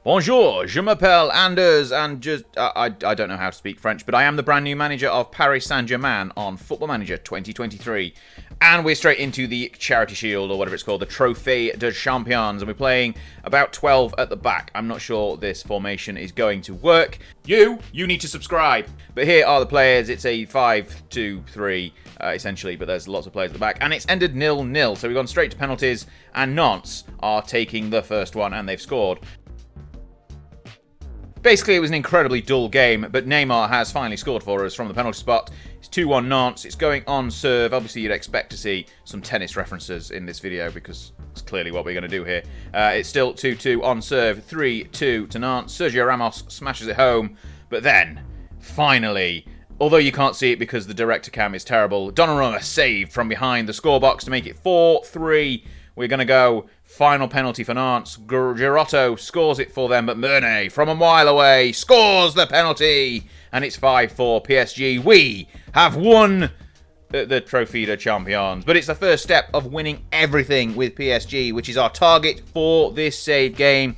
Bonjour, je m'appelle Anderz, and I don't know how to speak French, but I am the brand new manager of Paris St-Germain on Football Manager 2023. And we're straight into the Charity Shield, or whatever it's called, the Trophée des Champions, and we're playing about 12 at the back. I'm not sure this formation is going to work. You need to subscribe. But here are the players. It's a 5-2-3, essentially, but there's lots of players at the back. And it's ended 0-0, so we've gone straight to penalties, and Nantes are taking the first one, and they've scored. Basically, it was an incredibly dull game, but Neymar has finally scored for us from the penalty spot. It's 2-1 Nantes. It's going on serve. Obviously, you'd expect to see some tennis references in this video because it's clearly what we're going to do here. It's still 2-2 on serve. 3-2 to Nantes. Sergio Ramos smashes it home. But then, finally, although you can't see it because the director cam is terrible, Donnarumma saved from behind the scorebox to make it 4-3. We're going to go final penalty for Nantes. Giroto scores it for them, but Merne from a mile away scores the penalty. And it's 5-4 PSG. We have won the Trophée des Champions. But it's the first step of winning everything with PSG, which is our target for this save game.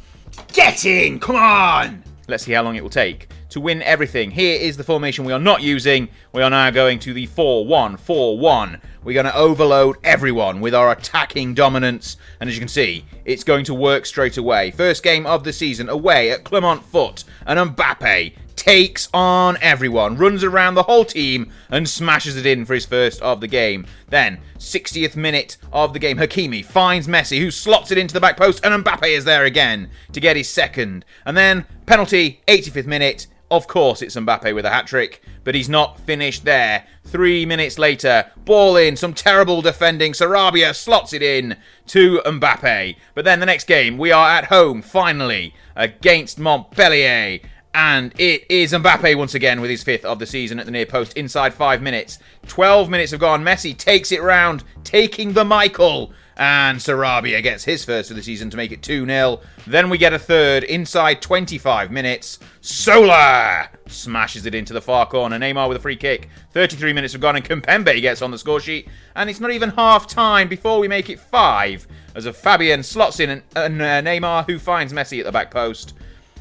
Get in! Come on! Let's see how long it will take to win everything. Here is the formation we are not using. We are now going to the 4-1-4-1. We're going to overload everyone with our attacking dominance. And as you can see, it's going to work straight away. First game of the season away at Clermont Foot. And Mbappe takes on everyone, runs around the whole team and smashes it in for his first of the game. Then, 60th minute of the game, Hakimi finds Messi, who slots it into the back post, and Mbappe is there again to get his second. And then, penalty, 85th minute. Of course, it's Mbappe with a hat-trick, but he's not finished there. 3 minutes later, ball in, some terrible defending. Sarabia slots it in to Mbappe. But then the next game, we are at home, finally, against Montpellier. And it is Mbappe once again with his fifth of the season at the near post inside 5 minutes. 12 minutes have gone. Messi takes it round, taking the Michael. And Sarabia gets his first of the season to make it 2-0. Then we get a third inside 25 minutes. Sola smashes it into the far corner. Neymar with a free kick. 33 minutes have gone and Kimpembe gets on the score sheet. And it's not even half time before we make it 5. As a Fabian slots in and Neymar, who finds Messi at the back post.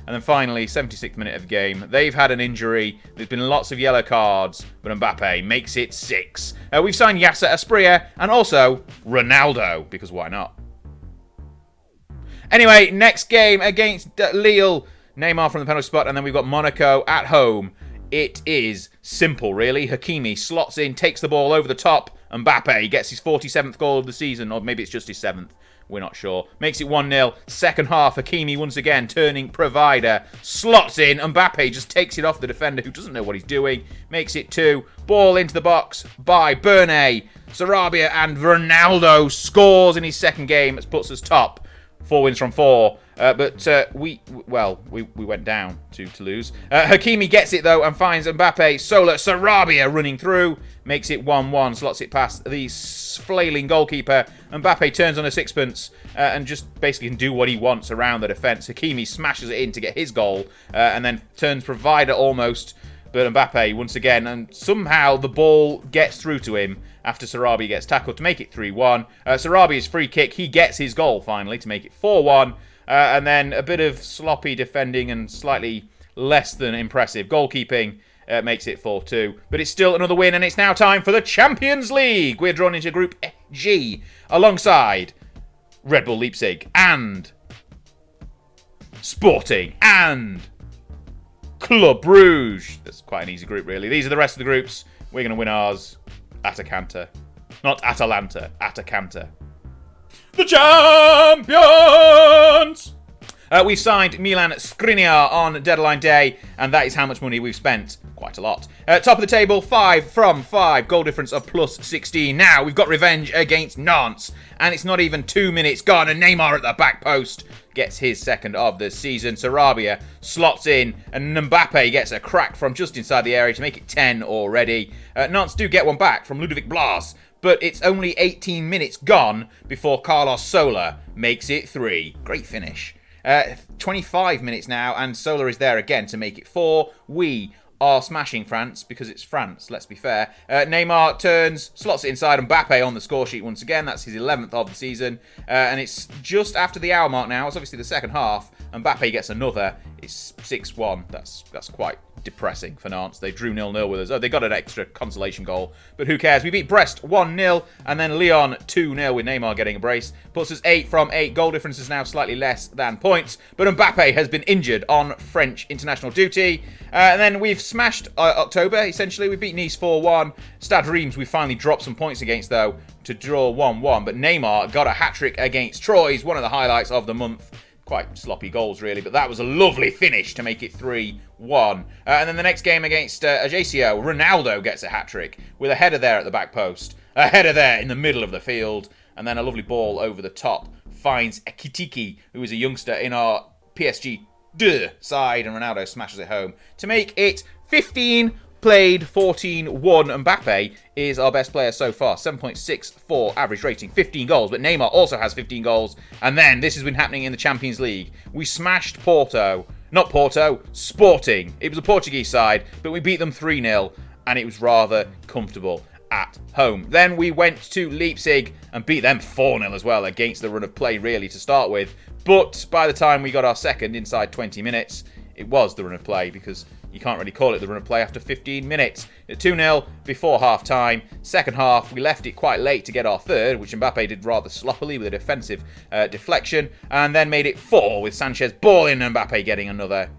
And then finally, 76th minute of the game. They've had an injury. There's been lots of yellow cards. But Mbappe makes it 6. We've signed Yasser Asprilla and also Ronaldo. Because why not? Anyway, next game against Lille. Neymar from the penalty spot. And then we've got Monaco at home. It is simple, really. Hakimi slots in, takes the ball over the top. Mbappe gets his 47th goal of the season. Or maybe it's just his 7th. We're not sure. Makes it 1-0. Second half, Hakimi once again turning provider. Slots in. Mbappe just takes it off the defender who doesn't know what he's doing. Makes it 2. Ball into the box by Berne. Sarabia and Ronaldo scores in his second game. It puts us top. 4 wins from 4. But we went down to lose. Hakimi gets it, though, and finds Mbappe. Sola, Sarabia running through. Makes it 1-1. Slots it past the flailing goalkeeper. Mbappe turns on a sixpence and just basically can do what he wants around the defence. Hakimi smashes it in to get his goal and then turns provider almost. But Mbappe, once again, and somehow the ball gets through to him after Sarabia gets tackled to make it 3-1. Sarabia's free kick, he gets his goal finally to make it 4-1. And then a bit of sloppy defending and slightly less than impressive goalkeeping makes it 4-2. But it's still another win, and it's now time for the Champions League. We're drawn into Group G alongside Red Bull Leipzig and Sporting and Club Brugge. That's quite an easy group, really. These are the rest of the groups. We're going to win ours at a canter. Not Atalanta, at a canter. The champions! We've signed Milan Skriniar on deadline day, and that is how much money we've spent. Quite a lot. Top of the table, 5 from 5. Goal difference of plus 16. Now, we've got revenge against Nantes, and it's not even 2 minutes gone, and Neymar at the back post gets his second of the season. Sarabia slots in, and Mbappe gets a crack from just inside the area to make it 10 already. Nantes do get one back from Ludovic Blas, but it's only 18 minutes gone before Carlos Sola makes it 3. Great finish. 25 minutes now, and Sola is there again to make it 4. We are smashing France because it's France, let's be fair. Neymar turns, slots it inside, Mbappe on the score sheet once again. That's his 11th of the season. And it's just after the hour mark now. It's obviously the second half. Mbappe gets another. It's 6-1. That's quite depressing for Nantes. They drew 0-0 with us. Oh, they got an extra consolation goal, but who cares? We beat Brest 1-0, and then Lyon 2-0 with Neymar getting a brace. Puts us 8 from 8. Goal difference is now slightly less than points, but Mbappe has been injured on French international duty. And then we've smashed October, essentially. We beat Nice 4-1. Stade Reims we finally dropped some points against, though, to draw 1-1. But Neymar got a hat-trick against Troyes, one of the highlights of the month. Quite sloppy goals, really, but that was a lovely finish to make it 3-1. And then the next game against Ajaccio, Ronaldo gets a hat-trick with a header there at the back post, a header there in the middle of the field, and then a lovely ball over the top finds Ekitike, who is a youngster in our PSG side, and Ronaldo smashes it home to make it 15 played, 14-1. Mbappe is our best player so far. 7.64 average rating, 15 goals. But Neymar also has 15 goals. And then, this has been happening in the Champions League. We smashed Porto. Not Porto, Sporting. It was a Portuguese side, but we beat them 3-0. And it was rather comfortable at home. Then we went to Leipzig and beat them 4-0 as well, against the run of play, really, to start with. But by the time we got our second inside 20 minutes, it was the run of play, because you can't really call it the run of play after 15 minutes. 2-0 before half-time. Second half, we left it quite late to get our third, which Mbappe did rather sloppily with a defensive deflection, and then made it 4 with Sanchez balling and Mbappe getting another,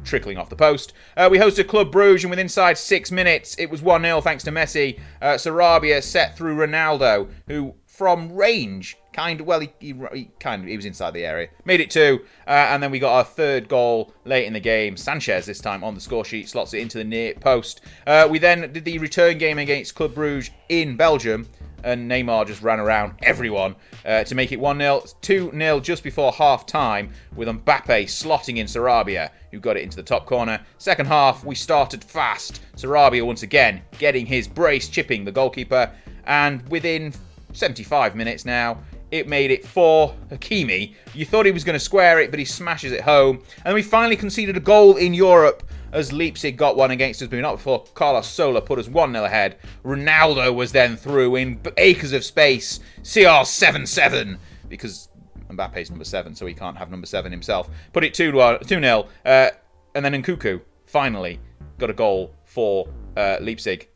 trickling off the post. We hosted Club Brugge, and within inside 6 minutes, it was 1-0 thanks to Messi. Sarabia set through Ronaldo, who from range, he was inside the area. Made it 2, and then we got our third goal late in the game. Sanchez, this time on the score sheet, slots it into the near post. We then did the return game against Club Brugge in Belgium, and Neymar just ran around everyone to make it 1-0. 2-0 just before half-time, with Mbappe slotting in Sarabia, who got it into the top corner. Second half, we started fast. Sarabia once again getting his brace, chipping the goalkeeper, and within 75 minutes now, it made it 4. Hakimi, you thought he was going to square it, but he smashes it home. And we finally conceded a goal in Europe as Leipzig got one against us, but not before Carlos Sola put us 1-0 ahead. Ronaldo was then through in acres of space. CR7-7, because Mbappe's number 7, so he can't have number 7 himself. Put it 2-0. And then Nkunku finally got a goal for Leipzig,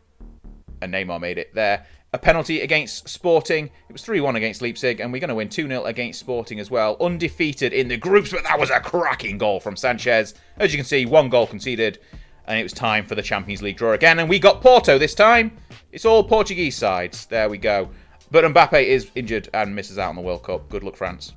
and Neymar made it there. A penalty against Sporting. It was 3-1 against Leipzig, and we're going to win 2-0 against Sporting as well. Undefeated in the groups, but that was a cracking goal from Sanchez. As you can see, 1 goal conceded, and it was time for the Champions League draw again, and we got Porto this time. It's all Portuguese sides. There we go. But Mbappe is injured and misses out on the World Cup. Good luck, France.